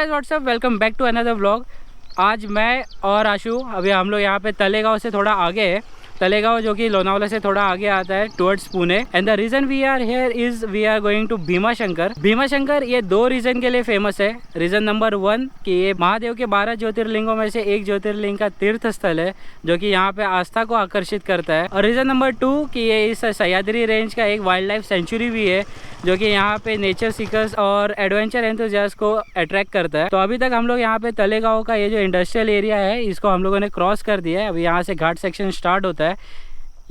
Guys what's up, welcome back to another vlog. आज मैं और आशु अभी हम लोग यहाँ पे तलेगांव से थोड़ा आगे है। तलेगांव जो कि लोनावाला से थोड़ा आगे आता है towards Pune. And the reason we are here is we are going to Bhimashankar. Bhimashankar ये दो रीज़न के लिए फेमस है। रीज़न नंबर 1 कि ये महादेव के 12 ज्योतिर्लिंगों में से एक ज्योतिर्लिंग का तीर्थ स्थल है जो कि यहाँ पे आस्था को आकर्षित करता है। और रीज़न नंबर 2 कि ये इस सह्याद्री रेंज का एक वाइल्ड लाइफ सेंचुरी भी है जो कि यहाँ पे नेचर सीकर्स और एडवेंचर एंथुसियास्ट को अट्रैक्ट करता है। तो अभी तक हम लोग यहाँ पे तलेगांव का ये जो इंडस्ट्रियल एरिया है इसको हम लोगों ने क्रॉस कर दिया है। अभी यहाँ से घाट सेक्शन स्टार्ट होता है।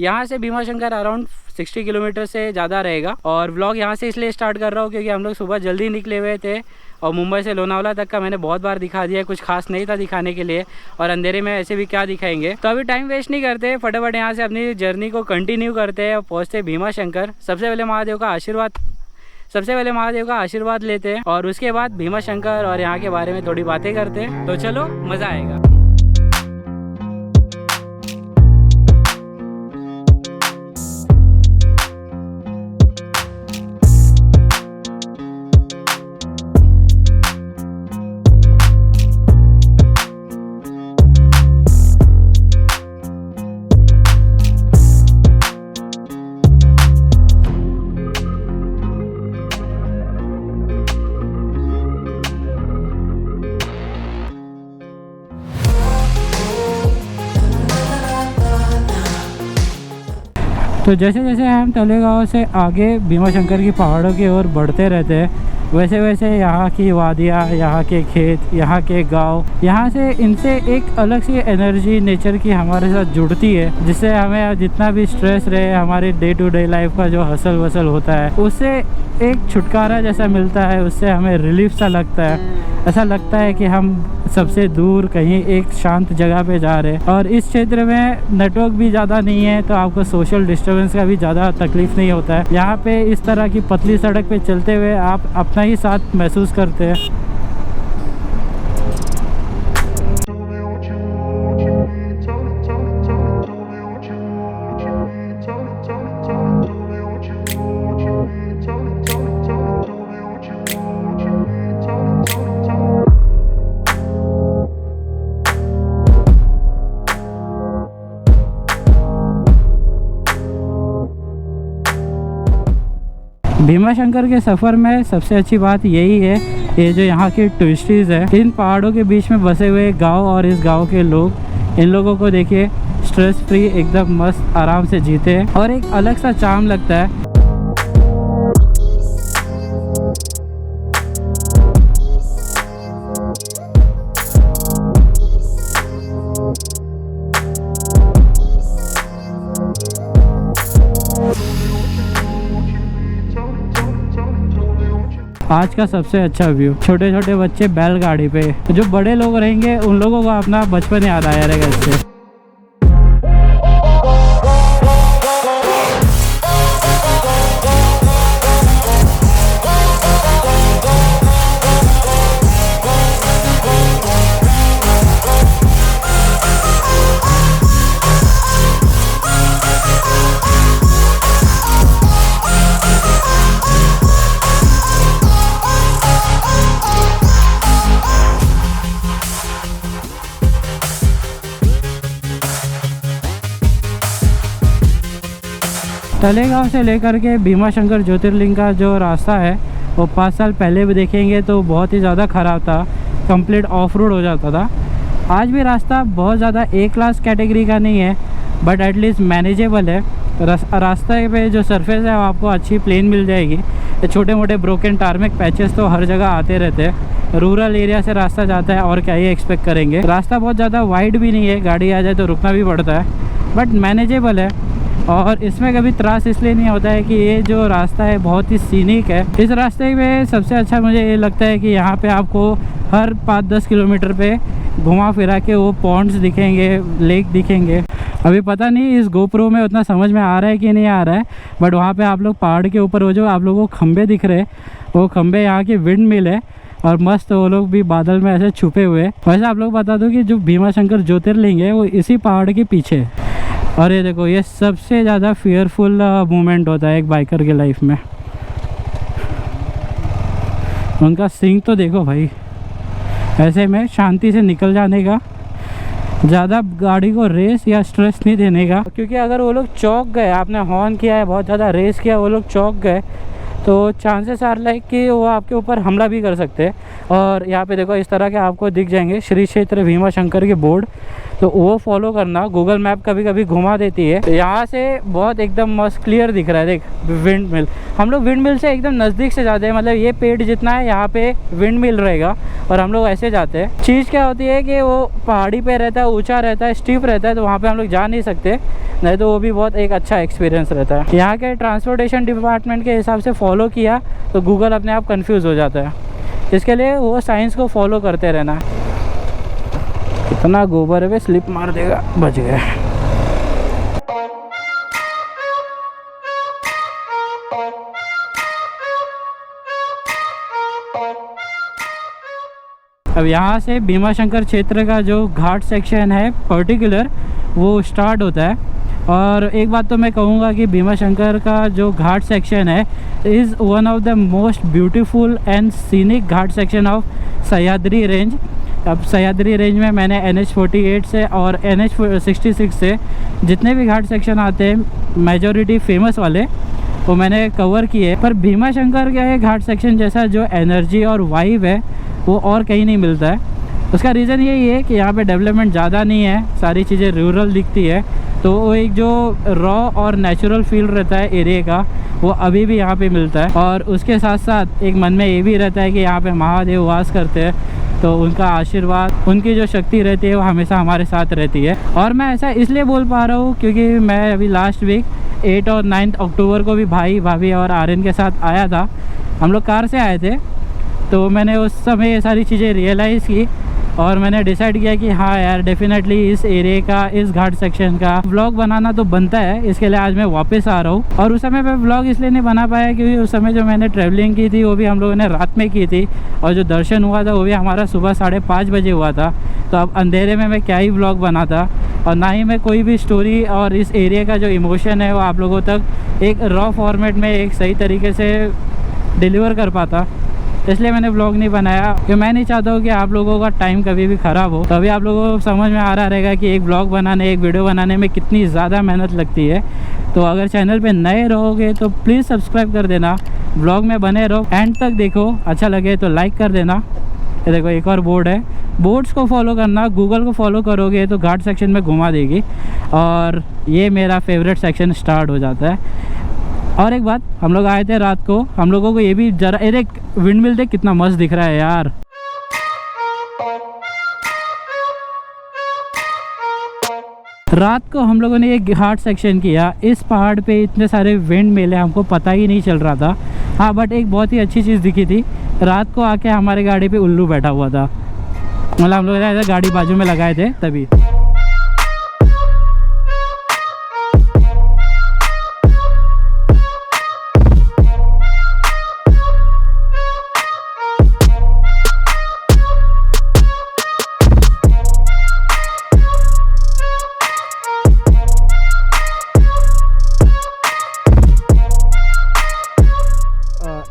यहाँ से भीमा शंकर अराउंड 60 किलोमीटर से ज़्यादा रहेगा। और व्लॉग यहाँ से इसलिए स्टार्ट कर रहा हूँ क्योंकि हम लोग सुबह जल्दी निकले हुए थे और मुंबई से लोनावाला तक का मैंने बहुत बार दिखा दिया, कुछ खास नहीं था दिखाने के लिए और अंधेरे में ऐसे भी क्या दिखाएंगे। तो अभी टाइम वेस्ट नहीं करते, फटाफट यहाँ से अपनी जर्नी को कंटिन्यू करते हैं और पहुँचते भीमा शंकर। सबसे पहले महादेव का आशीर्वाद लेते हैं और उसके बाद भीमा शंकर और यहाँ के बारे में थोड़ी बातें करते हैं। तो चलो, मज़ा आएगा। तो जैसे जैसे हम तलेगांव से आगे भीमा शंकर की पहाड़ों की ओर बढ़ते रहते हैं वैसे वैसे यहाँ की वादियाँ, यहाँ के खेत, यहाँ के गांव, यहाँ से इनसे एक अलग सी एनर्जी नेचर की हमारे साथ जुड़ती है जिससे हमें जितना भी स्ट्रेस रहे हमारे डे टू डे लाइफ का जो हसल वसल होता है उससे एक छुटकारा जैसा मिलता है। उससे हमें रिलीफ सा लगता है। ऐसा लगता है कि हम सबसे दूर कहीं एक शांत जगह पे जा रहे हैं। और इस क्षेत्र में नेटवर्क भी ज़्यादा नहीं है तो आपको सोशल डिस्टर्बेंस का भी ज़्यादा तकलीफ नहीं होता है। यहाँ पे इस तरह की पतली सड़क पे चलते हुए आप अपना ही साथ महसूस करते हैं। भीमा शंकर के सफ़र में सबसे अच्छी बात यही है, ये जो यहाँ की टूरिस्टीज़ है, इन पहाड़ों के बीच में बसे हुए गांव और इस गांव के लोग, इन लोगों को देखिए स्ट्रेस फ्री एकदम मस्त आराम से जीते हैं और एक अलग सा चार्म लगता है। आज का सबसे अच्छा व्यू, छोटे छोटे बच्चे बैलगाड़ी पे, जो बड़े लोग रहेंगे उन लोगों को अपना बचपन याद आया रहेगा इससे। तलेगांव से लेकर के भीमा शंकर ज्योतिर्लिंग का जो रास्ता है वो 5 साल पहले भी देखेंगे तो बहुत ही ज़्यादा ख़राब था, कंप्लीट ऑफ रोड हो जाता था। आज भी रास्ता बहुत ज़्यादा ए क्लास कैटेगरी का नहीं है बट एटलीस्ट मैनेजेबल है। रास्ते पे जो सरफेस है वो आपको अच्छी प्लेन मिल जाएगी। छोटे मोटे ब्रोकन टार्मिक पैचेस तो हर जगह आते रहते हैं। रूरल एरिया से रास्ता जाता है और क्या ही एक्सपेक्ट करेंगे। रास्ता बहुत ज़्यादा वाइड भी नहीं है, गाड़ी आ जाए तो रुकना भी पड़ता है बट मैनेजेबल है। और इसमें कभी त्रास इसलिए नहीं होता है कि ये जो रास्ता है बहुत ही सीनिक है। इस रास्ते में सबसे अच्छा मुझे ये लगता है कि यहाँ पे आपको हर 5-10 किलोमीटर पे घुमा फिरा के वो पॉन्ड्स दिखेंगे, लेक दिखेंगे। अभी पता नहीं इस गोप्रो में उतना समझ में आ रहा है कि नहीं आ रहा है बट वहाँ पे आप लोग पहाड़ के ऊपर वो जो आप लोगों को खंबे दिख रहे हैं वो खंबे यहाँ की विंड मिल है और मस्त वो लोग भी बादल में ऐसे छुपे हुए। वैसे आप लोग बता दो कि जो भीमा शंकर ज्योतिर्लिंग है वो इसी पहाड़ के पीछे है। और ये देखो, ये सबसे ज़्यादा फियरफुल मोमेंट होता है एक बाइकर के लाइफ में। उनका सिंग तो देखो भाई, ऐसे में शांति से निकल जाने का, ज़्यादा गाड़ी को रेस या स्ट्रेस नहीं देने का, क्योंकि अगर वो लोग चौक गए, आपने हॉर्न किया है, बहुत ज़्यादा रेस किया, वो लोग चौक गए तो चांसेस आर लाइक कि वो आपके ऊपर हमला भी कर सकते हैं। और यहाँ पे देखो इस तरह के आपको दिख जाएंगे श्री क्षेत्र भीमा शंकर के बोर्ड, तो वो फॉलो करना। गूगल मैप कभी कभी घुमा देती है। तो यहाँ से बहुत एकदम मस्त क्लियर दिख रहा है, देख विंड मिल। हम लोग विंड मिल से एकदम नज़दीक से जाते हैं, मतलब ये पेड़ जितना है यहाँ पे विंड मिल रहेगा और हम लोग ऐसे जाते हैं। चीज़ क्या होती है कि वो पहाड़ी पे रहता है, ऊँचा रहता है, स्टीप रहता है, तो वहाँ पर हम लोग जा नहीं सकते, नहीं तो वो भी बहुत एक अच्छा एक्सपीरियंस रहता है। यहाँ के ट्रांसपोर्टेशन डिपार्टमेंट के हिसाब से फॉलो किया तो गूगल अपने आप कंफ्यूज हो जाता है, इसके लिए वो साइंस को फॉलो करते रहना। इतना गोबर है वे, स्लिप मार देगा, बच गया। अब यहाँ से भीमा शंकर क्षेत्र का जो घाट सेक्शन है पर्टिकुलर, वो स्टार्ट होता है। और एक बात तो मैं कहूँगा कि भीमा शंकर का जो घाट सेक्शन है is one of the most beautiful and scenic Ghat section of Sahyadri range. अब सह्याद्री रेंज में मैंने NH48 से और NH66 से जितने भी घाट सेक्शन आते हैं, मेजॉरिटी फेमस वाले, वो मैंने कवर किए। पर भीमा शंकर का ये घाट सेक्शन जैसा जो एनर्जी और वाइब है वो और कहीं नहीं मिलता है। उसका रीज़न यही है कि यहाँ पे डेवलपमेंट ज़्यादा नहीं है, सारी चीज़ें रूरल दिखती है, तो वो एक जो रॉ और नेचुरल फील रहता है एरिया का, वो अभी भी यहाँ पे मिलता है। और उसके साथ साथ एक मन में ये भी रहता है कि यहाँ पे महादेव वास करते हैं, तो उनका आशीर्वाद, उनकी जो शक्ति रहती है वो हमेशा हमारे साथ रहती है। और मैं ऐसा इसलिए बोल पा रहा हूँ क्योंकि मैं अभी लास्ट वीक 8 और 9 अक्टूबर को भी भाई भाभी और आर्यन के साथ आया था। हम लोग कार से आए थे, तो मैंने उस समय ये सारी चीज़ें रियलाइज़ की और मैंने डिसाइड किया कि हाँ यार, डेफिनेटली इस एरिया का, इस घाट सेक्शन का व्लॉग बनाना तो बनता है। इसके लिए आज मैं वापस आ रहा हूँ। और उस समय मैं व्लॉग इसलिए नहीं बना पाया क्योंकि उस समय जो मैंने ट्रैवलिंग की थी वो भी हम लोगों ने रात में की थी, और जो दर्शन हुआ था वो भी हमारा सुबह 5:30 बजे हुआ था। तो अब अंधेरे में मैं क्या ही व्लॉग बनाता, और ना ही मैं कोई भी स्टोरी और इस एरिया का जो इमोशन है वो आप लोगों तक एक रॉ फॉर्मेट में एक सही तरीके से डिलीवर कर पाता। इसलिए मैंने व्लॉग नहीं बनाया, क्योंकि मैं नहीं चाहता हूँ कि आप लोगों का टाइम कभी भी ख़राब हो। तभी आप लोगों को समझ में आ रहा रहेगा कि एक व्लॉग बनाने, एक वीडियो बनाने में कितनी ज़्यादा मेहनत लगती है। तो अगर चैनल पे नए रहोगे तो प्लीज़ सब्सक्राइब कर देना, व्लॉग में बने रहो, एंड तक देखो, अच्छा लगे तो लाइक कर देना। ये देखो एक और बोर्ड है, बोर्ड्स को फॉलो करना, गूगल को फॉलो करोगे तो घाट सेक्शन में घुमा देगी। और ये मेरा फेवरेट सेक्शन स्टार्ट हो जाता है। और एक बात, हम लोग आए थे रात को, हम लोगों को ये भी जरा, एक विंड मिल देख कितना मस्त दिख रहा है यार। रात को हम लोगों ने एक घाट सेक्शन किया, इस पहाड़ पे इतने सारे विंड मिल है, हमको पता ही नहीं चल रहा था। हाँ, बट एक बहुत ही अच्छी चीज़ दिखी थी, रात को आके हमारे गाड़ी पे उल्लू बैठा हुआ था। मतलब हम लोग ऐसा गाड़ी बाजू में लगाए थे तभी।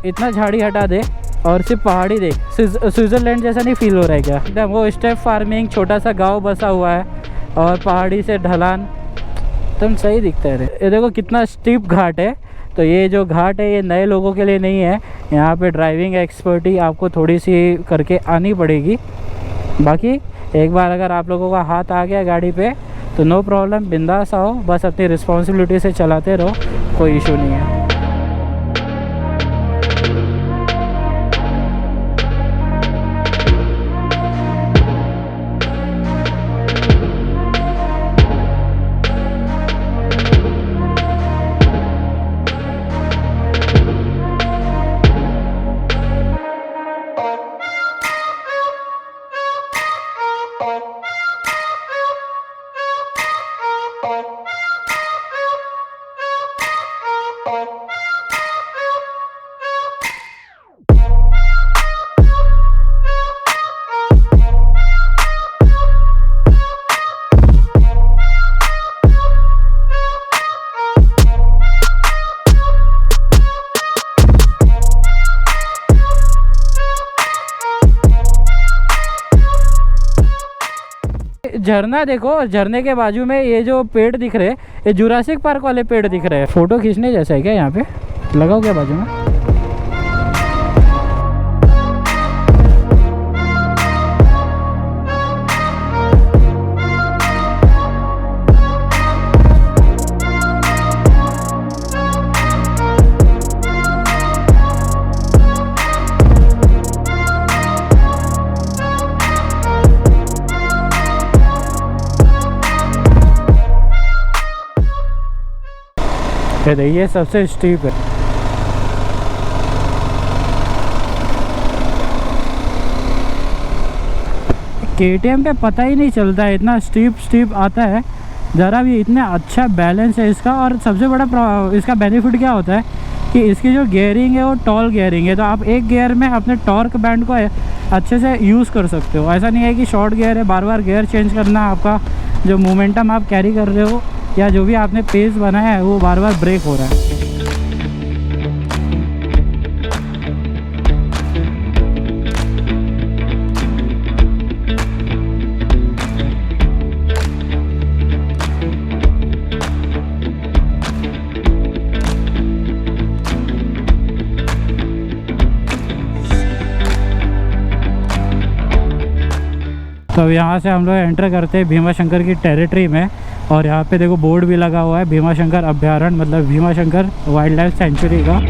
इतना झाड़ी हटा दे और सिर्फ पहाड़ी देख, स्विट्ज़रलैंड जैसा नहीं फील हो रहा है क्या? एकदम वो स्टेप फार्मिंग, छोटा सा गांव बसा हुआ है और पहाड़ी से ढलान, एकदम सही दिखता है। ये देखो कितना स्टीप घाट है। तो ये जो घाट है ये नए लोगों के लिए नहीं है, यहाँ पे ड्राइविंग एक्सपर्टी आपको थोड़ी सी करके आनी पड़ेगी। बाकी एक बार अगर आप लोगों का हाथ आ गया गाड़ी पे तो नो प्रॉब्लम, बिंदास आओ, बस अपनी रिस्पॉन्सिबिलिटी से चलाते रहो, कोई इशू नहीं है। Oh. झरना देखो, झरने के बाजू में ये जो पेड़ दिख रहे हैं, ये जुरासिक पार्क वाले पेड़ दिख रहे हैं। फोटो खींचने जैसा है क्या यहाँ पे? लगाओ क्या बाजू में? ये सबसे स्टीप है। KTM पे पता ही नहीं चलता है, इतना स्टीप आता है ज़रा भी, इतना अच्छा बैलेंस है इसका। और सबसे बड़ा इसका बेनिफिट क्या होता है कि इसकी जो गियरिंग है वो टॉल गियरिंग है, तो आप एक गियर में अपने टॉर्क बैंड को अच्छे से यूज़ कर सकते हो। ऐसा नहीं है कि शॉर्ट गियर है, बार बार गियर चेंज करना, आपका जो मोमेंटम आप कैरी कर रहे हो या जो भी आपने पेस बनाया है वो बार बार ब्रेक हो रहा है। तो अब यहाँ से हम लोग एंटर करते हैं भीमा शंकर की टेरिटरी में। और यहाँ पे देखो बोर्ड भी लगा हुआ है, भीमा शंकर अभयारण्य, मतलब Bhima Shankar wild life sanctuary का।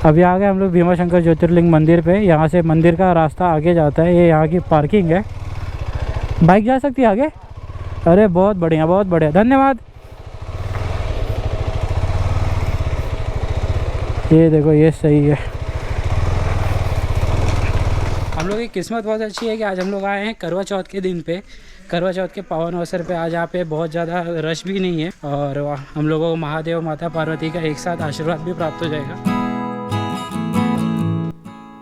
अभी आ गए हम लोग भीमा शंकर ज्योतिर्लिंग मंदिर पे। यहाँ से मंदिर का रास्ता आगे जाता है, ये यहाँ की पार्किंग है, बाइक जा सकती है आगे। अरे बहुत बढ़िया, बहुत बढ़िया, धन्यवाद। ये देखो, ये सही है। हम लोग की किस्मत बहुत अच्छी है कि आज हम लोग आए हैं करवा चौथ के दिन पे। करवा चौथ के पावन अवसर पे आज यहाँ पे बहुत ज़्यादा रश भी नहीं है और हम लोगों को महादेव माता पार्वती का एक साथ आशीर्वाद भी प्राप्त हो जाएगा।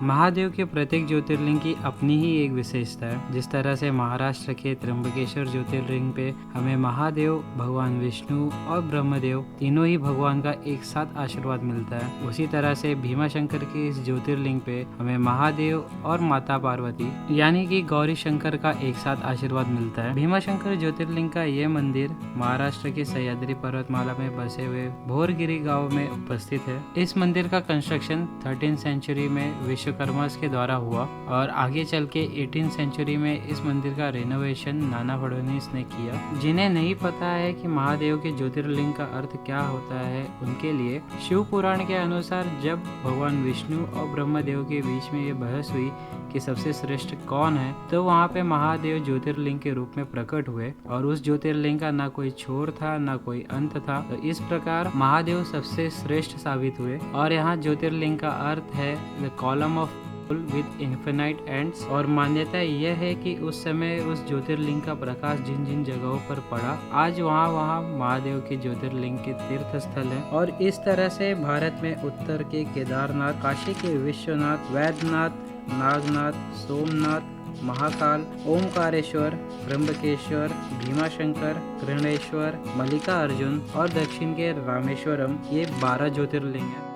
महादेव के प्रत्येक ज्योतिर्लिंग की अपनी ही एक विशेषता है। जिस तरह से महाराष्ट्र के त्र्यंबकेश्वर ज्योतिर्लिंग पे हमें महादेव, भगवान विष्णु और ब्रह्मदेव तीनों ही भगवान का एक साथ आशीर्वाद मिलता है, उसी तरह से भीमा शंकर के इस ज्योतिर्लिंग पे हमें महादेव और माता पार्वती यानी कि गौरी शंकर का एक साथ आशीर्वाद मिलता है। भीमा शंकर ज्योतिर्लिंग का ये मंदिर महाराष्ट्र के सह्याद्री पर्वतमाला में बसे हुए भोरगिरी गाँव में उपस्थित है। इस मंदिर का कंस्ट्रक्शन 13th सेंचुरी में विश्वकर्मा के द्वारा हुआ और आगे चल के 18th सेंचुरी में इस मंदिर का रेनोवेशन नाना फडणवीस ने किया। जिन्हें नहीं पता है कि महादेव के ज्योतिर्लिंग का अर्थ क्या होता है, उनके लिए शिव पुराण के अनुसार जब भगवान विष्णु और ब्रह्मदेव के बीच में ये बहस हुई कि सबसे श्रेष्ठ कौन है, तो वहाँ पे महादेव ज्योतिर्लिंग के रूप में प्रकट हुए और उस ज्योतिर्लिंग का ना कोई छोर था ना कोई अंत था। तो इस प्रकार महादेव सबसे श्रेष्ठ साबित हुए। और यहाँ ज्योतिर्लिंग का अर्थ है the column of with infinite ends. और मान्यता यह है कि उस समय उस ज्योतिर्लिंग का प्रकाश जिन जिन जगहों पर पड़ा, आज वहाँ महादेव के ज्योतिर्लिंग के तीर्थ स्थल है। और इस तरह से भारत में उत्तर के केदारनाथ, काशी के विश्वनाथ, वैद्यनाथ, नागनाथ, सोमनाथ, महाकाल, ओमकारेश्वर, त्र्यंबकेश्वर, भीमाशंकर, कृष्णेश्वर, मल्लिकार्जुन और दक्षिण के रामेश्वरम, ये 12 ज्योतिर्लिंग है।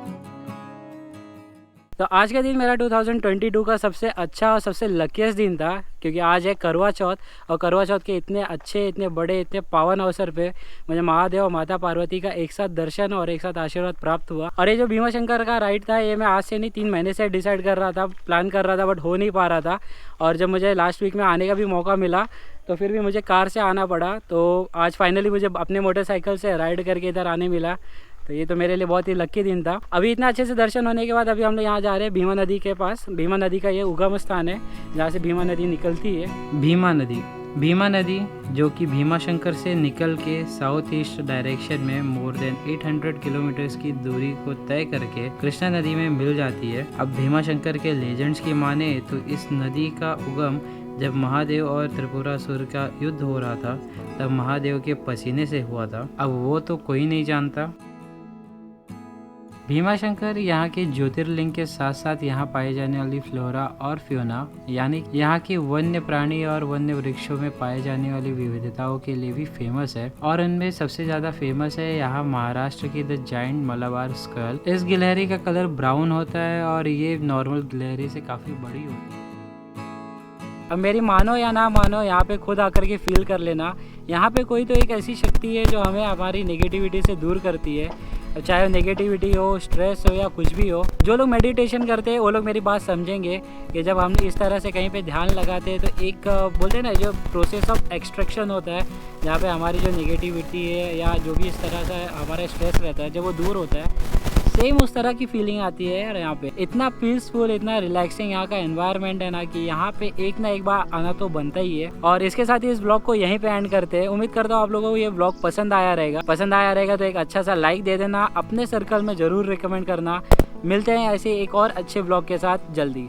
तो आज का दिन मेरा 2022 का सबसे अच्छा और सबसे लकीस्ट दिन था, क्योंकि आज है करवा चौथ और करवा चौथ के इतने अच्छे, इतने बड़े, इतने पावन अवसर पे मुझे महादेव और माता पार्वती का एक साथ दर्शन और एक साथ आशीर्वाद प्राप्त हुआ। और ये जो भीमा शंकर का राइड था, ये मैं आज से नहीं 3 महीने से डिसाइड कर रहा था, प्लान कर रहा था, बट हो नहीं पा रहा था। और जब मुझे लास्ट वीक में आने का भी मौका मिला तो फिर भी मुझे कार से आना पड़ा। तो आज फाइनली मुझे अपने मोटरसाइकिल से राइड करके इधर आने मिला। तो ये तो मेरे लिए बहुत ही लकी दिन था। अभी इतना अच्छे से दर्शन होने के बाद अभी हम लोग यहाँ जा रहे हैं भीमा नदी के पास। भीमा नदी का ये उगम स्थान है जहाँ से भीमा नदी निकलती है। भीमा नदी जो कि भीमा शंकर से निकल के साउथ ईस्ट डायरेक्शन में मोर देन 800 किलोमीटर्स की दूरी को तय करके कृष्णा नदी में मिल जाती है। अब भीमा शंकर के लेजेंड्स की माने तो इस नदी का उगम जब महादेव और त्रिपुरासुर का युद्ध हो रहा था तब महादेव के पसीने से हुआ था। अब वो तो कोई नहीं जानता। भीमाशंकर यहाँ के ज्योतिर्लिंग के साथ साथ यहाँ पाई जाने वाली फ्लोरा और फ्योना यानी यहाँ की वन्य प्राणी और वन्य वृक्षों में पाए जाने वाली विविधताओं के लिए भी फेमस है। और उनमें सबसे ज़्यादा फेमस है यहाँ महाराष्ट्र की द जाइंट मलाबार स्कल। इस गिलहरी का कलर ब्राउन होता है और ये नॉर्मल गिलहरी से काफ़ी बड़ी होती है। अब मेरी मानो या ना मानो, यहाँ पे खुद आकर के फील कर लेना। यहाँ पे कोई तो एक ऐसी शक्ति है जो हमें हमारी नेगेटिविटी से दूर करती है, चाहे नेगेटिविटी हो, स्ट्रेस हो या कुछ भी हो। जो लोग मेडिटेशन करते हैं वो लोग मेरी बात समझेंगे कि जब हम इस तरह से कहीं पे ध्यान लगाते हैं तो एक बोलते हैं ना, जो प्रोसेस ऑफ एक्सट्रैक्शन होता है, जहाँ पे हमारी जो नेगेटिविटी है या जो भी इस तरह से हमारा स्ट्रेस रहता है, जब वो दूर होता है, सेम उस तरह की फीलिंग आती है यार। यहाँ पे इतना पीसफुल, इतना रिलैक्सिंग यहाँ का एनवायरनमेंट है ना कि यहाँ पे एक ना एक बार आना तो बनता ही है। और इसके साथ ही इस ब्लॉग को यहीं पे एंड करते हैं। उम्मीद करता हूँ आप लोगों को ये ब्लॉग पसंद आया रहेगा तो एक अच्छा सा लाइक दे देना, अपने सर्कल में जरूर रिकमेंड करना। मिलते हैं ऐसे एक और अच्छे ब्लॉग के साथ जल्दी।